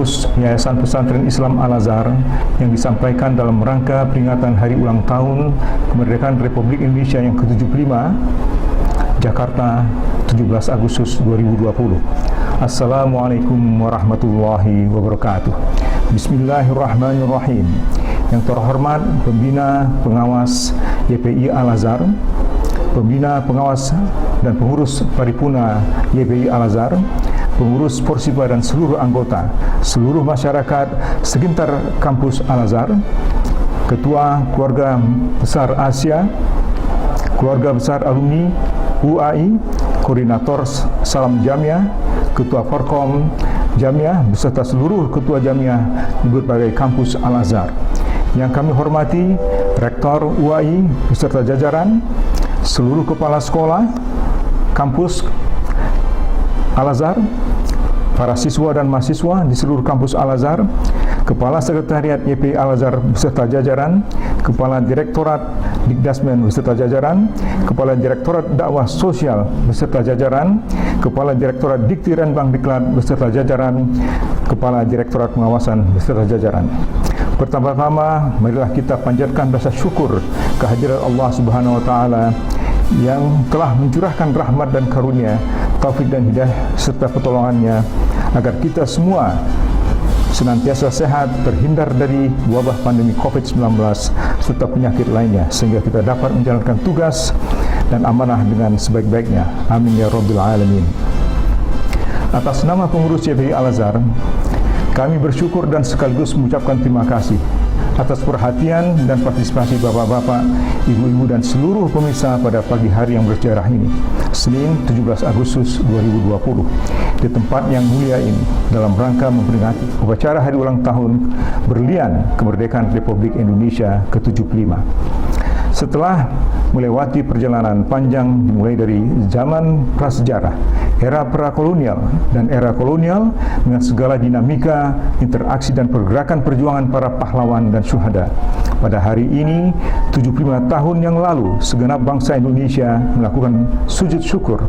pengurus Yayasan Pesantren Islam Al-Azhar yang disampaikan dalam rangka peringatan Hari Ulang Tahun Kemerdekaan Republik Indonesia yang ke-75, Jakarta, 17 Agustus 2020. Assalamualaikum warahmatullahi wabarakatuh. Bismillahirrahmanirrahim. Yang terhormat Pembina Pengawas YPI Al-Azhar, Pembina Pengawas dan Pengurus Paripurna YPI Al-Azhar, pengurus Porsiba dan seluruh anggota, seluruh masyarakat sekitar kampus Al-Azhar, Ketua Keluarga Besar Asia, Keluarga Besar Alumni UAI, Koordinator Salam Jamiah, Ketua Forkom Jamiah, beserta seluruh Ketua Jamiah di berbagai kampus Al-Azhar. Yang kami hormati Rektor UAI beserta jajaran, seluruh kepala sekolah, kampus Al-Azhar, para siswa dan mahasiswa di seluruh kampus Al-Azhar, Kepala Sekretariat YPI Al-Azhar beserta jajaran, Kepala Direktorat Dikdasmen beserta jajaran, Kepala Direktorat Dakwah Sosial beserta jajaran, Kepala Direktorat Dikti dan Bank Diklat beserta jajaran, Kepala Direktorat Pengawasan beserta jajaran. Pertama-tama, marilah kita panjatkan rasa syukur kehadirat Allah Subhanahu wa taala yang telah mencurahkan rahmat dan karunia, taufik dan hidayah serta pertolongannya agar kita semua senantiasa sehat, terhindar dari wabah pandemi COVID-19 serta penyakit lainnya, sehingga kita dapat menjalankan tugas dan amanah dengan sebaik-baiknya. Amin ya Rabbil Alamin. Atas nama pengurus YPI Al-Azhar, kami bersyukur dan sekaligus mengucapkan terima kasih atas perhatian dan partisipasi bapak-bapak, ibu-ibu dan seluruh pemirsa pada pagi hari yang bersejarah ini, Senin 17 Agustus 2020, di tempat yang mulia ini, dalam rangka memperingati upacara Hari Ulang Tahun Berlian Kemerdekaan Republik Indonesia ke-75. Setelah melewati perjalanan panjang dimulai dari zaman prasejarah, era prakolonial dan era kolonial dengan segala dinamika, interaksi dan pergerakan perjuangan para pahlawan dan syuhada. Pada hari ini, 75 tahun yang lalu, segenap bangsa Indonesia melakukan sujud syukur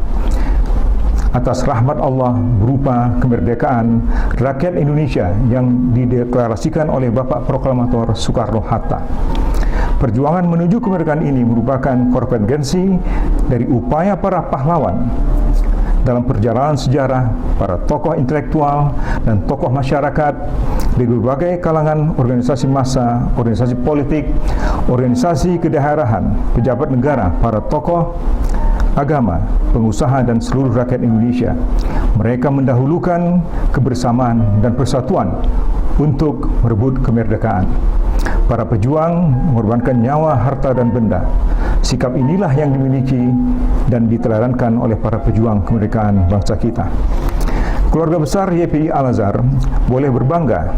atas rahmat Allah berupa kemerdekaan rakyat Indonesia yang dideklarasikan oleh Bapak Proklamator Soekarno-Hatta. Perjuangan menuju kemerdekaan ini merupakan konvergensi dari upaya para pahlawan dalam perjalanan sejarah, para tokoh intelektual dan tokoh masyarakat dari berbagai kalangan organisasi massa, organisasi politik, organisasi kedaerahan, pejabat negara, para tokoh agama, pengusaha dan seluruh rakyat Indonesia. Mereka mendahulukan kebersamaan dan persatuan untuk merebut kemerdekaan. Para pejuang mengorbankan nyawa, harta dan benda. Sikap inilah yang dimiliki dan diteladankan oleh para pejuang kemerdekaan bangsa kita. Keluarga besar YPI Al-Azhar boleh berbangga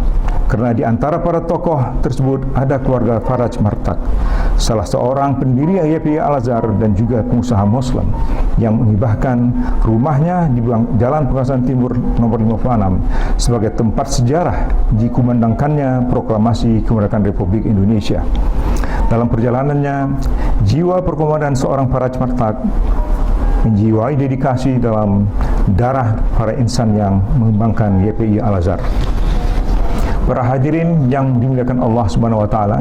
karena di antara para tokoh tersebut ada keluarga Faraj Martak, salah seorang pendiri YPI Al-Azhar dan juga pengusaha Muslim yang menghibahkan rumahnya di Jalan Pengasahan Timur nomor 56 sebagai tempat sejarah dikumandangkannya proklamasi kemerdekaan Republik Indonesia. Dalam perjalanannya, jiwa perkomandan seorang Faraj Martak menjiwai dedikasi dalam darah para insan yang mengembangkan YPI Al-Azhar. Para hadirin yang dimuliakan Allah Subhanahu wa taala,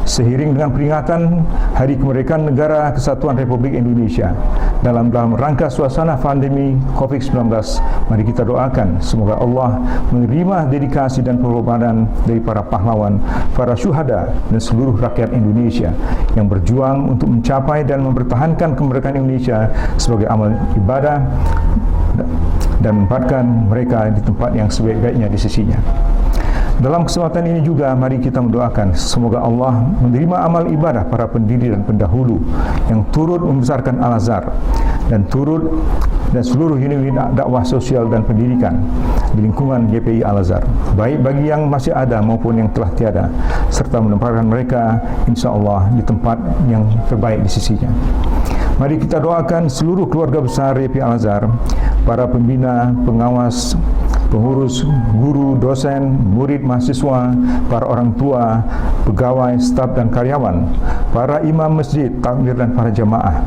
seiring dengan peringatan Hari Kemerdekaan Negara Kesatuan Republik Indonesia dalam rangka suasana pandemi COVID-19, mari kita doakan semoga Allah menerima dedikasi dan pengorbanan dari para pahlawan, para syuhada dan seluruh rakyat Indonesia yang berjuang untuk mencapai dan mempertahankan kemerdekaan Indonesia sebagai amal ibadah dan menempatkan mereka di tempat yang sebaik-baiknya di sisinya. Dalam kesempatan ini juga mari kita mendoakan semoga Allah menerima amal ibadah para pendiri dan pendahulu yang turut membesarkan Al-Azhar dan seluruh unit dakwah sosial dan pendidikan di lingkungan YPI Al-Azhar, baik bagi yang masih ada maupun yang telah tiada, serta menempatkan mereka insya Allah di tempat yang terbaik di sisinya. Mari kita doakan seluruh keluarga besar YPI Al-Azhar, para pembina, pengawas, pengurus, guru, dosen, murid, mahasiswa, para orang tua, pegawai, staf dan karyawan, para imam masjid, takmir dan para jamaah,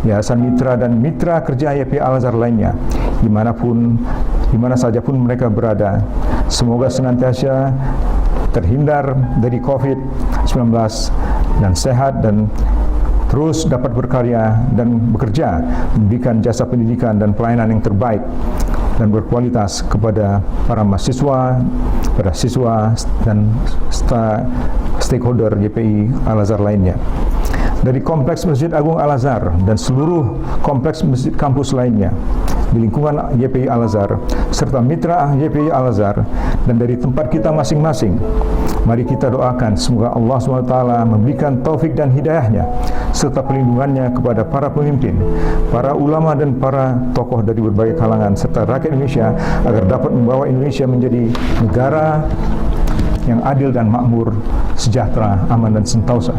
yayasan mitra dan mitra kerja YPI Al-Azhar lainnya, dimanapun di mana saja pun mereka berada. Semoga senantiasa terhindar dari COVID-19 dan sehat dan terus dapat berkarya dan bekerja, memberikan jasa pendidikan dan pelayanan yang terbaik dan berkualitas kepada para mahasiswa, para siswa dan stakeholder YPI Al-Azhar lainnya. Dari Kompleks Masjid Agung Al-Azhar dan seluruh kompleks masjid kampus lainnya di lingkungan YPI Al-Azhar serta mitra YPI Al-Azhar dan dari tempat kita masing-masing, mari kita doakan semoga Allah SWT memberikan taufik dan hidayahnya serta pelindungannya kepada para pemimpin, para ulama dan para tokoh dari berbagai kalangan serta rakyat Indonesia agar dapat membawa Indonesia menjadi negara yang adil dan makmur, sejahtera, aman dan sentosa.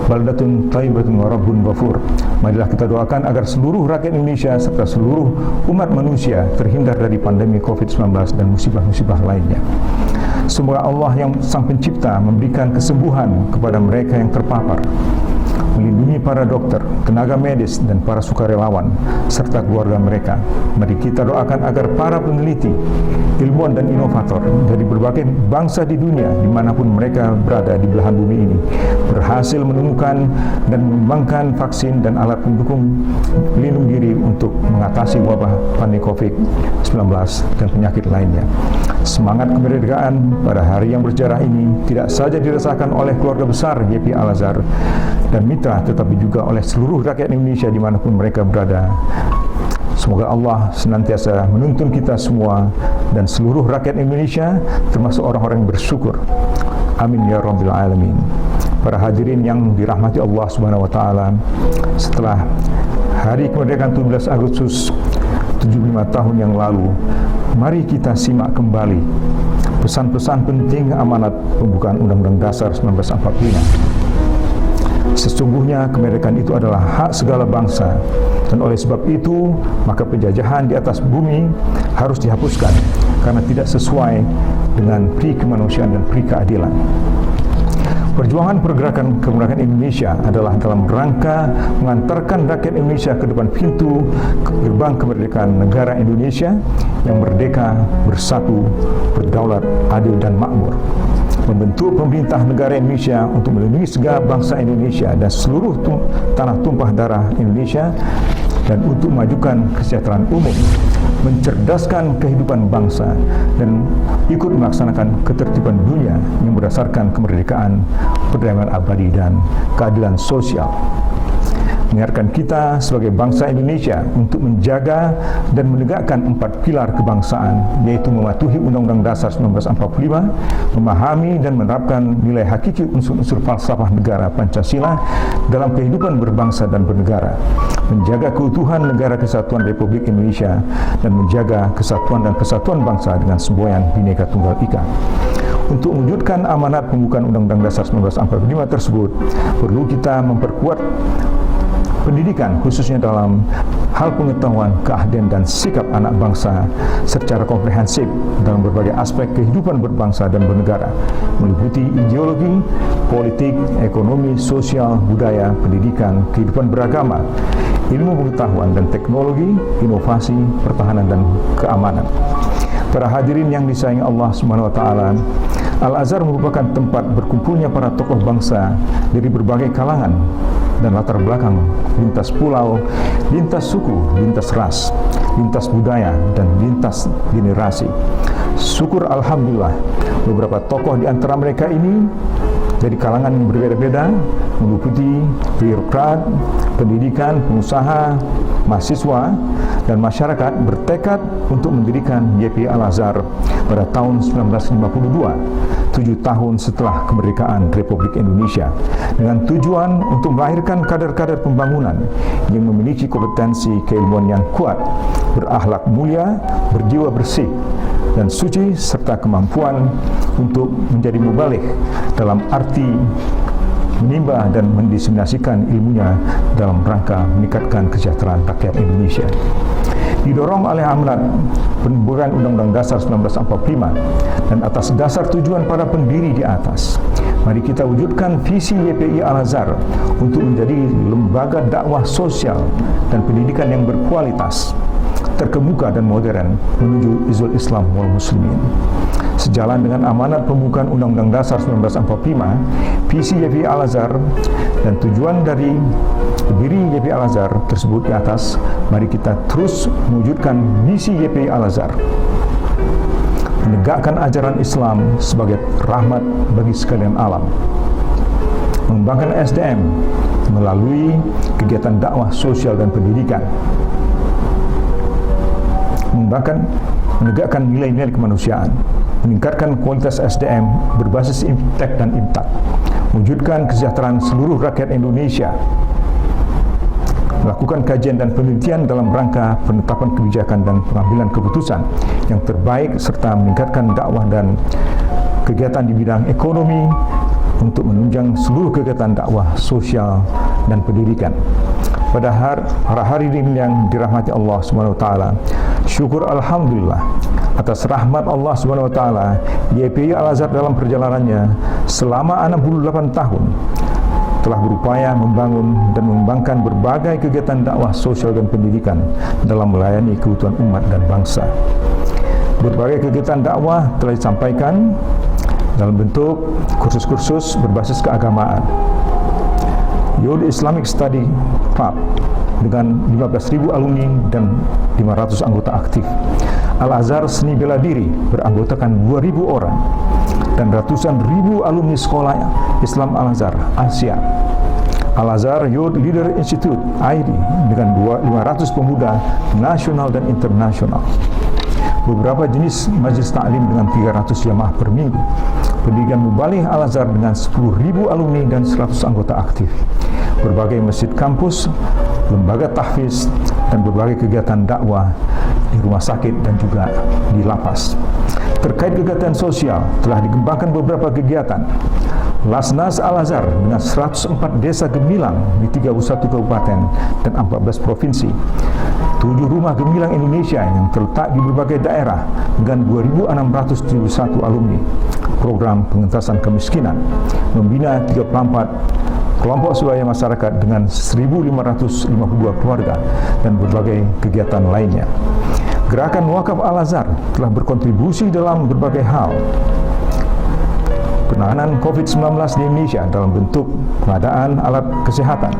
Baldatun thayyibatun wa rabbun ghafur. Marilah kita doakan agar seluruh rakyat Indonesia serta seluruh umat manusia terhindar dari pandemi COVID-19 dan musibah-musibah lainnya. Semoga Allah yang Sang Pencipta memberikan kesembuhan kepada mereka yang terpapar, melindungi para dokter, tenaga medis dan para sukarelawan serta keluarga mereka. Mari kita doakan agar para peneliti, ilmuwan dan inovator dari berbagai bangsa di dunia dimanapun mereka berada di belahan bumi ini berhasil menemukan dan mengembangkan vaksin dan alat pendukung pelindung diri untuk mengatasi wabah pandemi COVID-19 dan penyakit lainnya. Semangat kemerdekaan pada hari yang bersejarah ini tidak saja dirasakan oleh keluarga besar YPI Al-Azhar dan mitra, tetapi juga oleh seluruh rakyat Indonesia dimanapun mereka berada. Semoga Allah senantiasa menuntun kita semua dan seluruh rakyat Indonesia termasuk orang-orang yang bersyukur. Amin ya Rabbil Alamin. Para hadirin yang dirahmati Allah Subhanahu wa taala, setelah hari kemerdekaan 17 Agustus 75 tahun yang lalu, mari kita simak kembali pesan-pesan penting amanat pembukaan Undang-Undang Dasar 1945. Sesungguhnya kemerdekaan itu adalah hak segala bangsa, dan oleh sebab itu maka penjajahan di atas bumi harus dihapuskan karena tidak sesuai dengan pri kemanusiaan dan pri keadilan. Perjuangan pergerakan kemerdekaan Indonesia adalah dalam rangka mengantarkan rakyat Indonesia ke depan pintu gerbang kemerdekaan negara Indonesia yang merdeka, bersatu, berdaulat, adil dan makmur. Membentuk pemerintah negara Indonesia untuk melindungi segala bangsa Indonesia dan seluruh tanah tumpah darah Indonesia dan untuk memajukan kesejahteraan umum, mencerdaskan kehidupan bangsa dan ikut melaksanakan ketertiban dunia yang berdasarkan kemerdekaan, perdamaian abadi dan keadilan sosial. Mengingatkan kita sebagai bangsa Indonesia untuk menjaga dan menegakkan 4 pilar kebangsaan, yaitu mematuhi Undang-Undang Dasar 1945, memahami dan menerapkan nilai hakiki unsur-unsur falsafah negara Pancasila dalam kehidupan berbangsa dan bernegara, menjaga keutuhan negara kesatuan Republik Indonesia, dan menjaga kesatuan dan kesatuan bangsa dengan semboyan Bhinneka Tunggal Ika. Untuk mewujudkan amanat pembukaan Undang-Undang Dasar 1945 tersebut, perlu kita memperkuat pendidikan khususnya dalam hal pengetahuan, keahlian dan sikap anak bangsa secara komprehensif dalam berbagai aspek kehidupan berbangsa dan bernegara, meliputi ideologi, politik, ekonomi, sosial, budaya, pendidikan, kehidupan beragama, ilmu pengetahuan dan teknologi, inovasi, pertahanan dan keamanan. Para hadirin yang disayangi Allah Subhanahu wa taala, Al-Azhar merupakan tempat berkumpulnya para tokoh bangsa dari berbagai kalangan dan latar belakang, lintas pulau, lintas suku, lintas ras, lintas budaya, dan lintas generasi. Syukur Alhamdulillah, beberapa tokoh di antara mereka ini dari kalangan yang berbeda-beda, meliputi birokrat, pendidikan, pengusaha, mahasiswa, dan masyarakat bertekad untuk mendirikan YPI Al-Azhar pada tahun 1952, 7 tahun setelah kemerdekaan Republik Indonesia, dengan tujuan untuk melahirkan kader-kader pembangunan yang memiliki kompetensi keilmuan yang kuat, berakhlak mulia, berjiwa bersih dan suci, serta kemampuan untuk menjadi mubalik dalam arti menimba dan mendiseminasikan ilmunya dalam rangka meningkatkan kesejahteraan rakyat Indonesia. Didorong oleh amanat pembukaan Undang-Undang Dasar 1945 dan atas dasar tujuan para pendiri di atas, mari kita wujudkan visi YPI Al-Azhar untuk menjadi lembaga dakwah sosial dan pendidikan yang berkualitas, terkemuka dan modern menuju izul Islam wal Muslimin. Sejalan dengan amanat pembukaan Undang-Undang Dasar 1945, visi YPI Al-Azhar dan tujuan dari berdiri YPI Al-Azhar tersebut di atas, mari kita terus mewujudkan misi YPI Al-Azhar, menegakkan ajaran Islam sebagai rahmat bagi sekalian alam, mengembangkan SDM melalui kegiatan dakwah sosial dan pendidikan, menegakkan nilai-nilai kemanusiaan, meningkatkan kualitas SDM berbasis Iptek dan Imtak, mewujudkan kesejahteraan seluruh rakyat Indonesia, melakukan kajian dan penelitian dalam rangka penetapan kebijakan dan pengambilan keputusan yang terbaik, serta meningkatkan dakwah dan kegiatan di bidang ekonomi untuk menunjang seluruh kegiatan dakwah sosial dan pendidikan. Pada hari ini yang dirahmati Allah SWT, syukur Alhamdulillah atas rahmat Allah SWT, YPI Al-Azhar dalam perjalanannya selama 68 tahun telah berupaya membangun dan mengembangkan berbagai kegiatan dakwah sosial dan pendidikan dalam melayani kebutuhan umat dan bangsa. Berbagai kegiatan dakwah telah disampaikan dalam bentuk kursus-kursus berbasis keagamaan, Youth Islamic Study Club dengan 15.000 alumni dan 500 anggota aktif, Al-Azhar Seni Bela Diri beranggotakan 2.000 orang, dan ratusan ribu alumni sekolah Islam Al-Azhar Asia, Al-Azhar Youth Leader Institute ID dengan 500 pemuda nasional dan internasional, beberapa jenis majlis taklim dengan 300 jamaah per minggu, pendidikan mubaligh Al-Azhar dengan 10.000 alumni dan 100 anggota aktif, berbagai masjid kampus, lembaga tahfiz, dan berbagai kegiatan dakwah di rumah sakit dan juga di lapas. Terkait kegiatan sosial, telah dikembangkan beberapa kegiatan. Lasnas Al-Azhar dengan 104 desa gemilang di 31 kabupaten dan 14 provinsi, 7 rumah gemilang Indonesia yang terletak di berbagai daerah dengan 2.671 alumni, program pengentasan kemiskinan, membina 34 kelompok swadaya masyarakat dengan 1.552 keluarga, dan berbagai kegiatan lainnya. Gerakan Wakaf Al-Azhar telah berkontribusi dalam berbagai hal. Penanganan COVID-19 di Indonesia dalam bentuk pengadaan alat kesehatan,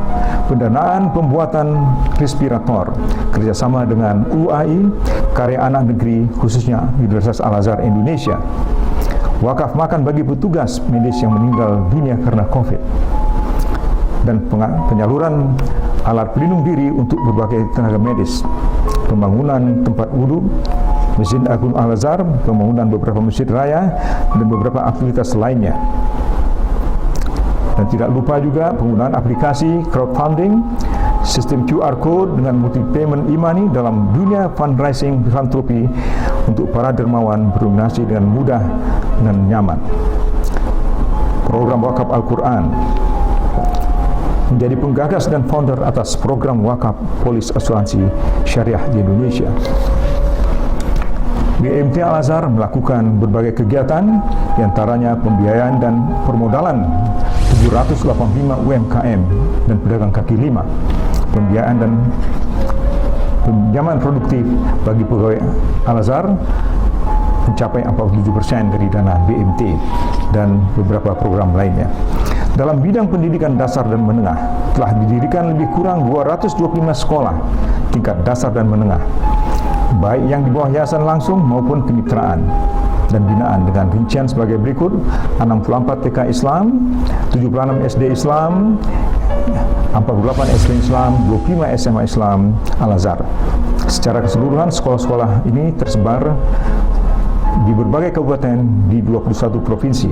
pendanaan pembuatan respirator, kerjasama dengan UAI, karya anak negeri khususnya Universitas Al-Azhar Indonesia, wakaf makan bagi petugas medis yang meninggal dunia karena COVID, dan penyaluran alat pelindung diri untuk berbagai tenaga medis, pembangunan tempat wudhu, Masjid Agung Al-Azhar, pembangunan beberapa masjid raya, dan beberapa aktivitas lainnya. Dan tidak lupa juga penggunaan aplikasi crowdfunding, sistem QR code dengan multi payment e-money dalam dunia fundraising filantropi untuk para dermawan berdonasi dengan mudah dan nyaman. Program wakaf Al-Quran, menjadi penggagas dan founder atas program wakaf polis asuransi syariah di Indonesia. BMT Al-Azhar melakukan berbagai kegiatan, diantaranya pembiayaan dan permodalan 785 UMKM dan pedagang kaki lima, pembiayaan dan pinjaman produktif bagi pegawai Al-Azhar mencapai 47% dari dana BMT, dan beberapa program lainnya. Dalam bidang pendidikan dasar dan menengah, telah didirikan lebih kurang 225 sekolah tingkat dasar dan menengah, baik yang di bawah yayasan langsung maupun kemitraan dan binaan, dengan rincian sebagai berikut: 64 TK Islam, 76 SD Islam, 48 SD Islam, 25 SMA Islam Al-Azhar. Secara keseluruhan, sekolah-sekolah ini tersebar di berbagai kabupaten di 21 provinsi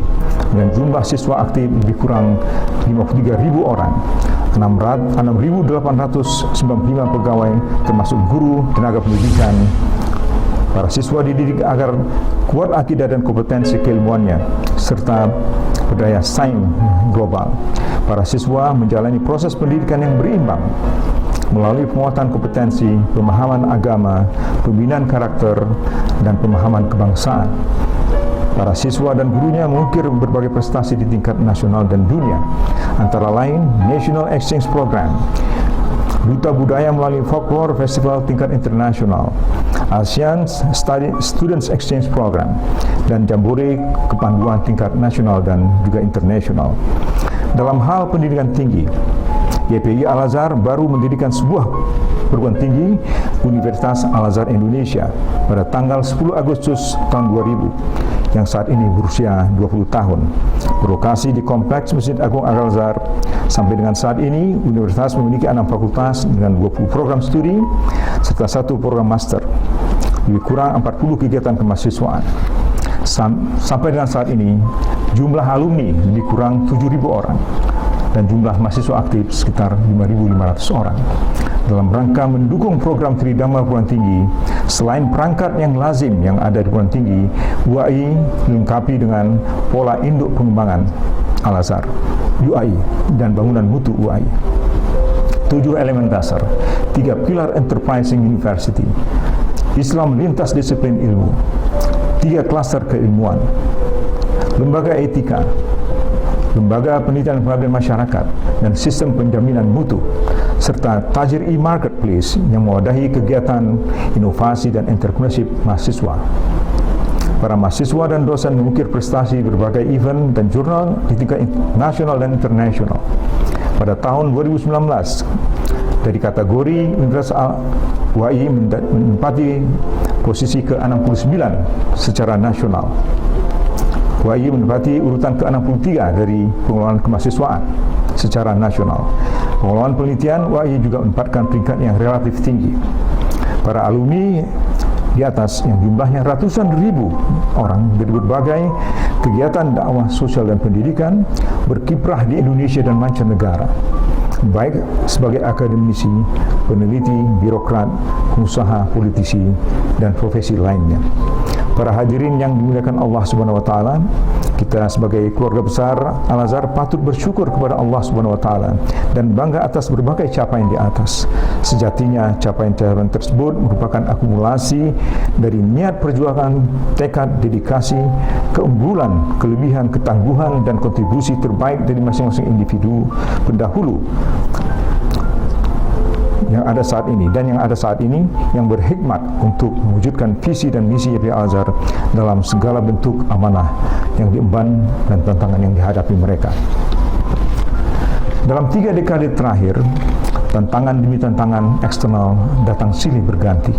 dengan jumlah siswa aktif lebih kurang 53.000 orang, 6.895 pegawai termasuk guru, tenaga pendidikan. Para siswa dididik agar kuat akidah dan kompetensi keilmuannya serta berdaya saing global. Para siswa menjalani proses pendidikan yang berimbang melalui penguatan kompetensi, pemahaman agama, pembinaan karakter, dan pemahaman kebangsaan. Para siswa dan gurunya mengukir berbagai prestasi di tingkat nasional dan dunia, antara lain National Exchange Program, Duta Budaya melalui Folklore Festival tingkat internasional, ASEAN Students Exchange Program, dan Jambore Kepanduan tingkat nasional dan juga internasional. Dalam hal pendidikan tinggi, YPI Al-Azhar baru mendirikan sebuah perguruan tinggi, Universitas Al-Azhar Indonesia, pada tanggal 10 Agustus tahun 2000, yang saat ini berusia 20 tahun. Berlokasi di Kompleks Masjid Agung Al-Azhar. Sampai dengan saat ini, universitas memiliki 6 fakultas dengan 20 program studi serta 1 program master. Lebih kurang 40 kegiatan kemahasiswaan. Sampai dengan saat ini, jumlah alumni lebih kurang 7.000 orang dan jumlah mahasiswa aktif sekitar 5.500 orang. Dalam rangka mendukung program Tridharma Perguruan Tinggi, selain perangkat yang lazim yang ada di perguruan tinggi, UAI dilengkapi dengan pola induk pengembangan Al-Azhar, UAI, dan bangunan mutu UAI. 7 elemen dasar, 3 pilar enterprising university, Islam lintas disiplin ilmu, 3 klaster keilmuan, lembaga etika, lembaga penelitian pengabdian masyarakat, dan sistem penjaminan mutu, serta Tajir e-marketplace yang mewadahi kegiatan inovasi dan entrepreneurship mahasiswa. Para mahasiswa dan dosen mengukir prestasi berbagai event dan jurnal di tingkat nasional dan internasional. Pada tahun 2019, dari kategori Universitas UAI menempati posisi ke-69 secara nasional. UAI menempati urutan ke-63 dari pengelolaan kemahasiswaan secara nasional. Pengelolaan penelitian, UAI juga menempatkan peringkat yang relatif tinggi. Para alumni di atas yang jumlahnya ratusan ribu orang dari berbagai kegiatan dakwah sosial dan pendidikan berkiprah di Indonesia dan mancanegara, baik sebagai akademisi, peneliti, birokrat, pengusaha, politisi, dan profesi lainnya. Para hadirin yang dimuliakan Allah Subhanahu wa taala, kita sebagai keluarga besar Al-Azhar patut bersyukur kepada Allah Subhanahu wa taala dan bangga atas berbagai capaian di atas. Sejatinya capaian-capaian tersebut merupakan akumulasi dari niat perjuangan, tekad, dedikasi, keunggulan, kelebihan, ketangguhan, dan kontribusi terbaik dari masing-masing individu pendahulu yang ada saat ini dan yang ada saat ini yang berhikmat untuk mewujudkan visi dan misi YPI Al-Azhar dalam segala bentuk amanah yang diemban dan tantangan yang dihadapi mereka. Dalam 3 dekade terakhir, tantangan demi tantangan eksternal datang silih berganti.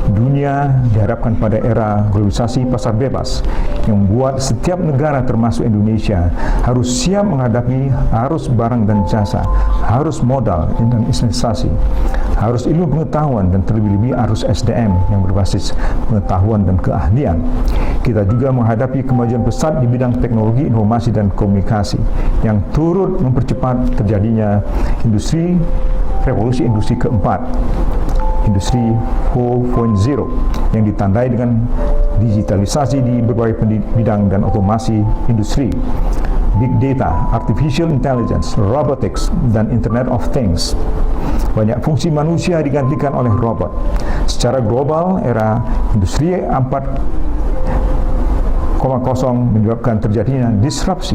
Dunia diharapkan pada era globalisasi pasar bebas yang membuat setiap negara termasuk Indonesia harus siap menghadapi arus barang dan jasa, harus modal dan investasi, harus ilmu pengetahuan dan terlebih-lebih arus SDM yang berbasis pengetahuan dan keahlian. Kita juga menghadapi kemajuan pesat di bidang teknologi, informasi dan komunikasi yang turut mempercepat terjadinya revolusi industri keempat, Industri 4.0 yang ditandai dengan digitalisasi di berbagai bidang dan otomasi industri, big data, artificial intelligence, robotics, dan Internet of Things. Banyak fungsi manusia digantikan oleh robot. Secara global, era Industri 4.0 menyebabkan terjadinya disrupsi,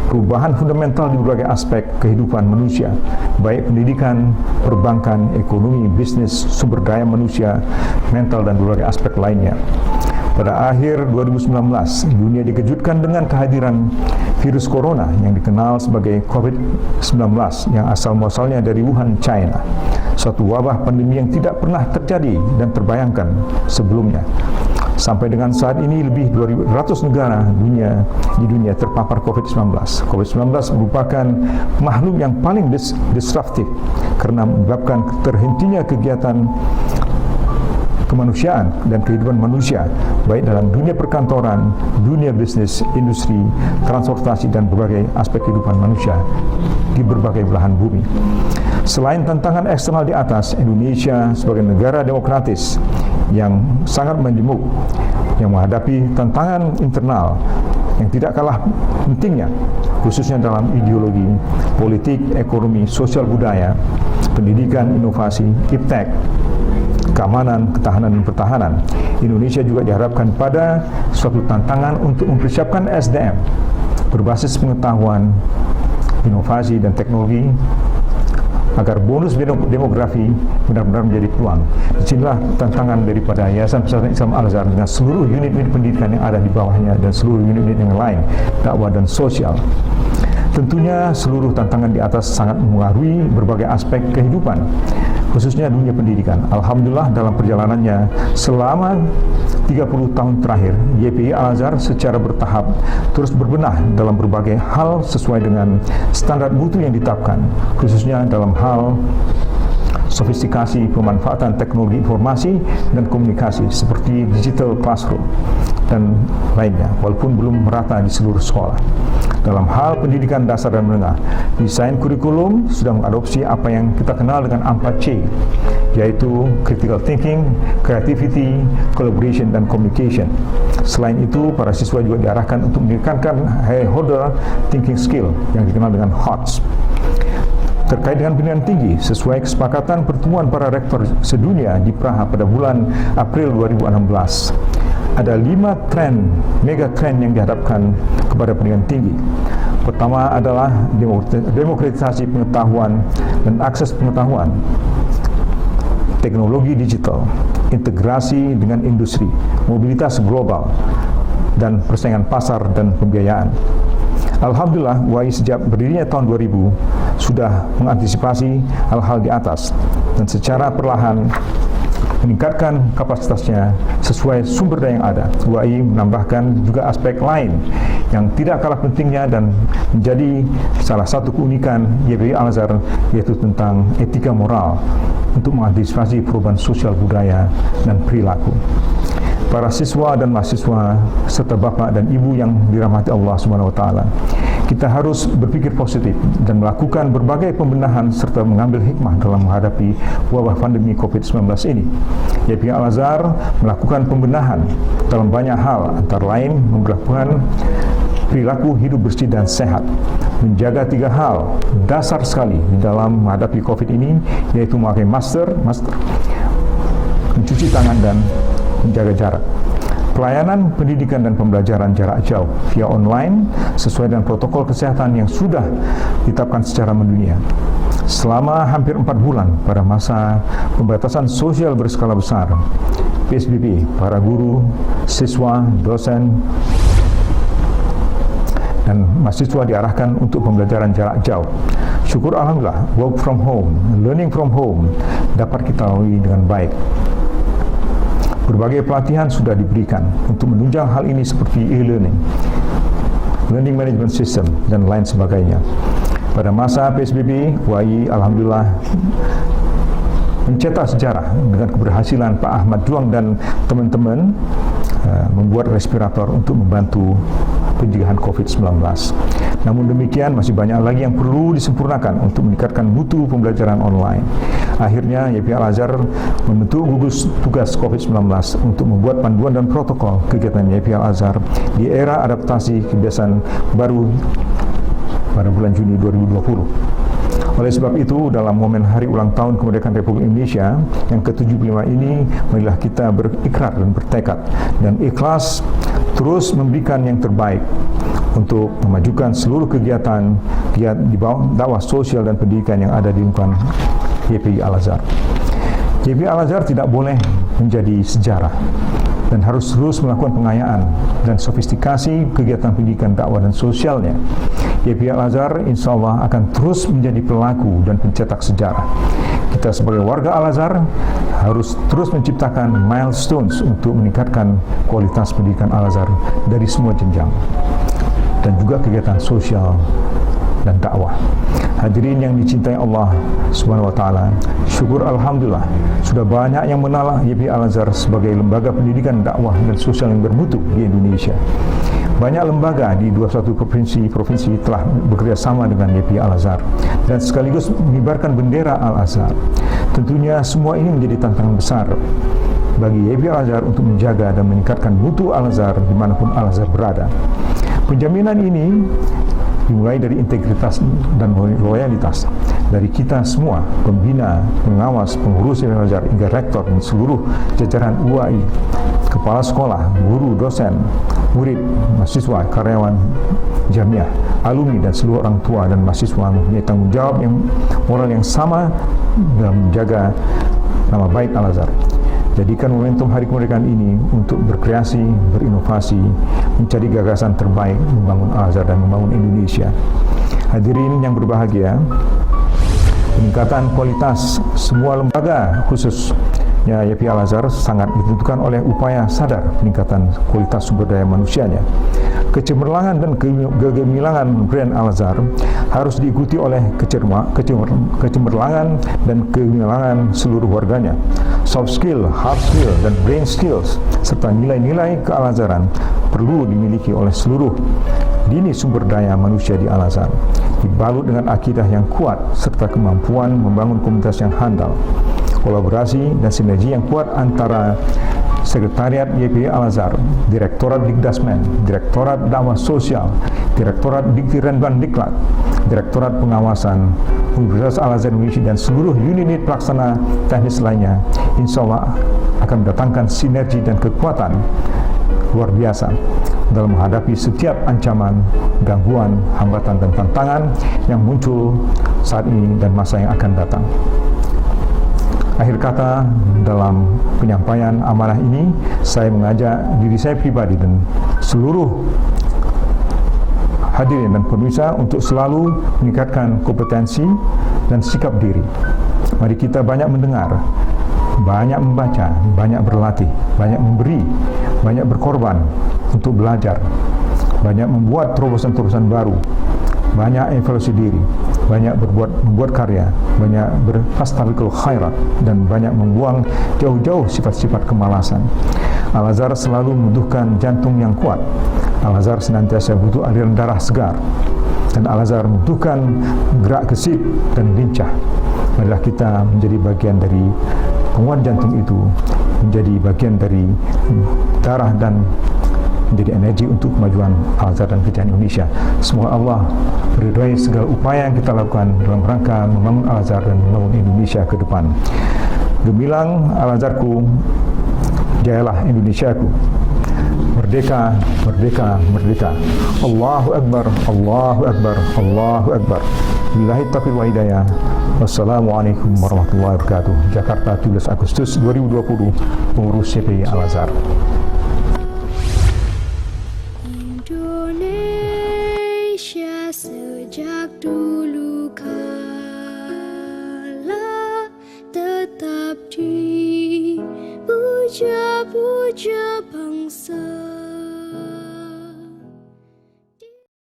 perubahan fundamental di berbagai aspek kehidupan manusia, baik pendidikan, perbankan, ekonomi, bisnis, sumber daya manusia, mental, dan berbagai aspek lainnya. Pada akhir 2019, dunia dikejutkan dengan kehadiran virus corona yang dikenal sebagai COVID-19 yang asal-muasalnya dari Wuhan, China. Suatu wabah pandemi yang tidak pernah terjadi dan terbayangkan sebelumnya. Sampai dengan saat ini lebih 200 negara di dunia terpapar COVID-19. COVID-19 merupakan makhluk yang paling disruptif karena menyebabkan terhentinya kegiatan kemanusiaan dan kehidupan manusia, baik dalam dunia perkantoran, dunia bisnis, industri, transportasi, dan berbagai aspek kehidupan manusia di berbagai belahan bumi. Selain tantangan eksternal di atas, Indonesia sebagai negara demokratis yang sangat majemuk, yang menghadapi tantangan internal yang tidak kalah pentingnya, khususnya dalam ideologi, politik, ekonomi, sosial budaya, pendidikan, inovasi, iptek, keamanan, ketahanan, dan pertahanan. Indonesia juga diharapkan pada suatu tantangan untuk mempersiapkan SDM berbasis pengetahuan, inovasi, dan teknologi agar bonus demografi benar-benar menjadi peluang. Disinilah tantangan daripada Yayasan Pesantren Islam Al-Azhar dengan seluruh unit-unit pendidikan yang ada di bawahnya dan seluruh unit-unit yang lain, dakwah dan sosial. Tentunya seluruh tantangan di atas sangat mengaruhi berbagai aspek kehidupan, khususnya dunia pendidikan. Alhamdulillah dalam perjalanannya selama 30 tahun terakhir, YPI Al-Azhar secara bertahap terus berbenah dalam berbagai hal sesuai dengan standar mutu yang ditetapkan, khususnya dalam hal sofistikasi pemanfaatan teknologi informasi dan komunikasi seperti digital classroom dan lainnya, walaupun belum merata di seluruh sekolah. Dalam hal pendidikan dasar dan menengah, desain kurikulum sudah mengadopsi apa yang kita kenal dengan 4C, yaitu critical thinking, creativity, collaboration, dan communication. Selain itu, para siswa juga diarahkan untuk meningkatkan high order thinking skill yang dikenal dengan HOTS. Terkait dengan pendidikan tinggi, sesuai kesepakatan pertemuan para rektor sedunia di Praha pada bulan April 2016, ada 5 mega trend yang dihadapkan kepada pendidikan tinggi. Pertama adalah demokratisasi pengetahuan dan akses pengetahuan, teknologi digital, integrasi dengan industri, mobilitas global, dan persaingan pasar dan pembiayaan. Alhamdulillah, UAI sejak berdirinya tahun 2000 sudah mengantisipasi hal-hal di atas dan secara perlahan meningkatkan kapasitasnya sesuai sumber daya yang ada. UAI menambahkan juga aspek lain yang tidak kalah pentingnya dan menjadi salah satu keunikan YPI Al-Azhar, yaitu tentang etika moral untuk mengantisipasi perubahan sosial budaya dan perilaku. Para siswa dan mahasiswa serta bapak dan ibu yang dirahmati Allah Subhanahu wa taala, kita harus berpikir positif dan melakukan berbagai pembenahan serta mengambil hikmah dalam menghadapi wabah pandemi COVID-19 ini. YPI Al-Azhar melakukan pembenahan dalam banyak hal, antara lain memperlakukan perilaku hidup bersih dan sehat, menjaga 3 hal dasar sekali di dalam menghadapi COVID ini, yaitu memakai masker, mencuci tangan, dan menjaga jarak. Pelayanan pendidikan dan pembelajaran jarak jauh via online sesuai dengan protokol kesehatan yang sudah ditetapkan secara mendunia. Selama hampir 4 bulan pada masa pembatasan sosial berskala besar, PSBB, para guru, siswa, dosen, dan mahasiswa diarahkan untuk pembelajaran jarak jauh. Syukur Alhamdulillah, work from home, learning from home dapat kita lalui dengan baik. Berbagai pelatihan sudah diberikan untuk menunjang hal ini seperti e-learning, learning management system, dan lain sebagainya. Pada masa PSBB, UAI Alhamdulillah mencetak sejarah dengan keberhasilan Pak Ahmad Juang dan teman-teman membuat respirator untuk membantu pencegahan COVID-19. Namun demikian, masih banyak lagi yang perlu disempurnakan untuk meningkatkan mutu pembelajaran online. Akhirnya, YPI Al-Azhar membentuk gugus tugas COVID-19 untuk membuat panduan dan protokol kegiatan YPI Al-Azhar di era adaptasi kebiasaan baru pada bulan Juni 2020. Oleh sebab itu, dalam momen Hari Ulang Tahun Kemerdekaan Republik Indonesia yang ke-75 ini, marilah kita berikrar dan bertekad dan ikhlas terus memberikan yang terbaik untuk memajukan seluruh kegiatan di bawah dakwah sosial dan pendidikan yang ada di lingkungan YPI Al-Azhar. YPI Al-Azhar tidak boleh menjadi sejarah dan harus terus melakukan pengayaan dan sofistikasi kegiatan pendidikan, dakwah, dan sosialnya. YPI Al-Azhar insya Allah akan terus menjadi pelaku dan pencetak sejarah. Kita sebagai warga Al-Azhar harus terus menciptakan milestones untuk meningkatkan kualitas pendidikan Al-Azhar dari semua jenjang dan juga kegiatan sosial dan dakwah. Hadirin yang dicintai Allah Subhanahu wa taala, syukur alhamdulillah sudah banyak yang mengenal YPI Al-Azhar sebagai lembaga pendidikan, dakwah, dan sosial yang bermutu di Indonesia. Banyak lembaga di 21 provinsi telah bekerja sama dengan YPI Al-Azhar dan sekaligus mengibarkan bendera Al-Azhar. Tentunya semua ini menjadi tantangan besar bagi YPI Al-Azhar untuk menjaga dan meningkatkan mutu Al-Azhar dimanapun Al-Azhar berada. Penjaminan ini dimulai dari integritas dan loyalitas dari kita semua, pembina, pengawas, pengurus YPI Al-Azhar hingga rektor dan seluruh jajaran UAI, kepala sekolah, guru, dosen, murid, mahasiswa, karyawan, Jamiah, alumni dan seluruh orang tua dan mahasiswa mempunyai tanggung jawab yang moral yang sama dalam menjaga nama baik Al-Azhar. Jadikan momentum Hari Kemerdekaan ini untuk berkreasi, berinovasi, mencari gagasan terbaik membangun Al-Azhar dan membangun Indonesia. Hadirin yang berbahagia, peningkatan kualitas semua lembaga khususnya YPI Al-Azhar sangat ditentukan oleh upaya sadar peningkatan kualitas sumber daya manusianya. Kecemerlangan dan kegemilangan brand Al-Azhar harus diikuti oleh kecemerlangan dan kegemilangan seluruh warganya. Soft skill, hard skill, dan brain skills serta nilai-nilai ke-Al-Azharan perlu dimiliki oleh seluruh lini sumber daya manusia di Al-Azhar, dibalut dengan akidah yang kuat serta kemampuan membangun komunitas yang handal. Kolaborasi dan sinergi yang kuat antara Sekretariat YPI Al-Azhar, Direktorat Dikdasmen, Direktorat Dakwah Sosial, Direktorat Diktiran Diklat, Direktorat Pengawasan Universitas Al-Azhar Indonesia dan seluruh unit pelaksana teknis lainnya, insya Allah akan mendatangkan sinergi dan kekuatan luar biasa dalam menghadapi setiap ancaman, gangguan, hambatan dan tantangan yang muncul saat ini dan masa yang akan datang. Akhir kata, dalam penyampaian amanah ini, saya mengajak diri saya pribadi dan seluruh hadirin dan pemirsa untuk selalu meningkatkan kompetensi dan sikap diri. Mari kita banyak mendengar, banyak membaca, banyak berlatih, banyak memberi, banyak berkorban untuk belajar, banyak membuat terobosan-terobosan baru, banyak evaluasi diri, banyak membuat karya, banyak berfastabiqul khairat, dan banyak membuang jauh-jauh sifat-sifat kemalasan. Al-Azhar selalu membutuhkan jantung yang kuat. Al-Azhar senantiasa butuh aliran darah segar, dan Al-Azhar membutuhkan gerak gesit dan lincah. Marilah kita menjadi bagian dari penguat jantung itu, menjadi bagian dari darah dan menjadi energi untuk kemajuan Al-Azhar dan pendidikan Indonesia. Semoga Allah meridhai segala upaya yang kita lakukan dalam rangka membangun Al-Azhar dan membangun Indonesia ke depan. Gemilang Al-Azharku, jayalah Indonesiaku. Merdeka, merdeka, merdeka. Allahu Akbar, Allahu Akbar, Allahu Akbar. Billahi taufiq wal hidayah. Wassalamualaikum warahmatullahi wabarakatuh. Jakarta, 17 Agustus 2020, pengurus YPI Al-Azhar. Indonesia sejak dulu kala tetap dipuja-puja bangsa.